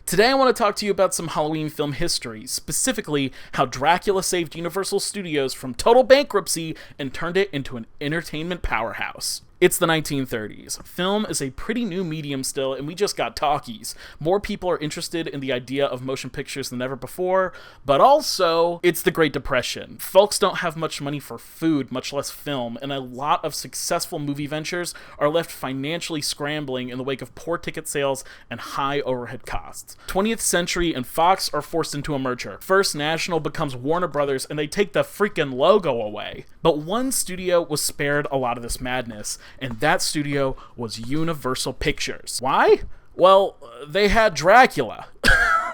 Today I want to talk to you about some Halloween film history, specifically how Dracula saved Universal Studios from total bankruptcy and turned it into an entertainment powerhouse. It's the 1930s. Film is a pretty new medium still, and we just got talkies. More people are interested in the idea of motion pictures than ever before, but also, it's the Great Depression. Folks don't have much money for food, much less film, and a lot of successful movie ventures are left financially scrambling in the wake of poor ticket sales and high overhead costs. 20th Century and Fox are forced into a merger. First National becomes Warner Brothers, and they take the freaking logo away. But one studio was spared a lot of this madness, and that studio was Universal Pictures. Why? Well, they had Dracula.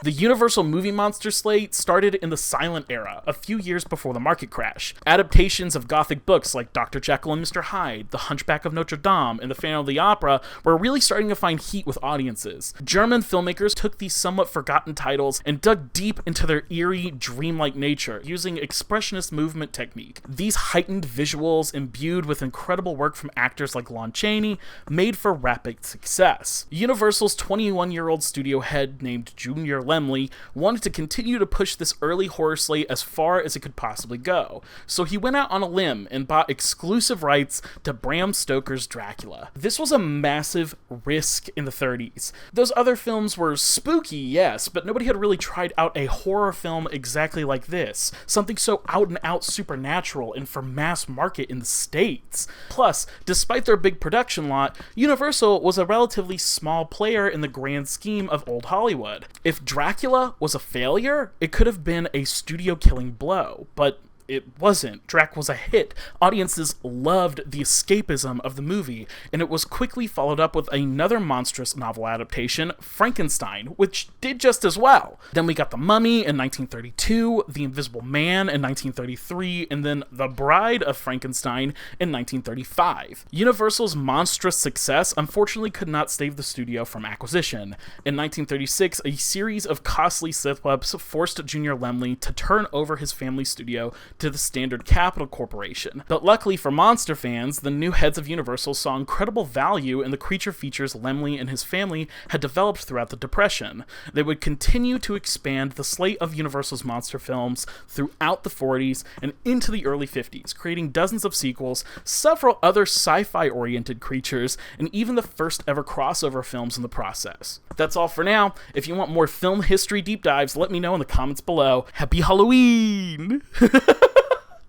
The Universal movie monster slate started in the silent era, a few years before the market crash. Adaptations of gothic books like Dr. Jekyll and Mr. Hyde, The Hunchback of Notre Dame, and The Phantom of the Opera were really starting to find heat with audiences. German filmmakers took these somewhat forgotten titles and dug deep into their eerie, dreamlike nature, using expressionist movement technique. These heightened visuals, imbued with incredible work from actors like Lon Chaney, made for rapid success. Universal's 21-year-old studio head named Junior Lemley wanted to continue to push this early horror slate as far as it could possibly go, so he went out on a limb and bought exclusive rights to Bram Stoker's Dracula. This was a massive risk in the 30s. Those other films were spooky, yes, but nobody had really tried out a horror film exactly like this, something so out and out supernatural and for mass market in the States. Plus, despite their big production lot, Universal was a relatively small player in the grand scheme of old Hollywood. If Dracula was a failure, it could have been a studio-killing blow, but it wasn't. Drac was a hit. Audiences loved the escapism of the movie, and it was quickly followed up with another monstrous novel adaptation, Frankenstein, which did just as well. Then we got The Mummy in 1932, The Invisible Man in 1933, and then The Bride of Frankenstein in 1935. Universal's monstrous success unfortunately could not save the studio from acquisition. In 1936, a series of costly slip-ups forced Junior Lemley to turn over his family studio to the Standard Capital Corporation. But luckily for monster fans, the new heads of Universal saw incredible value in the creature features Lemley and his family had developed throughout the Depression. They would continue to expand the slate of Universal's monster films throughout the 40s and into the early 50s, creating dozens of sequels, several other sci-fi oriented creatures, and even the first ever crossover films in the process. That's all for now. If you want more film history deep dives, let me know in the comments below. Happy Halloween!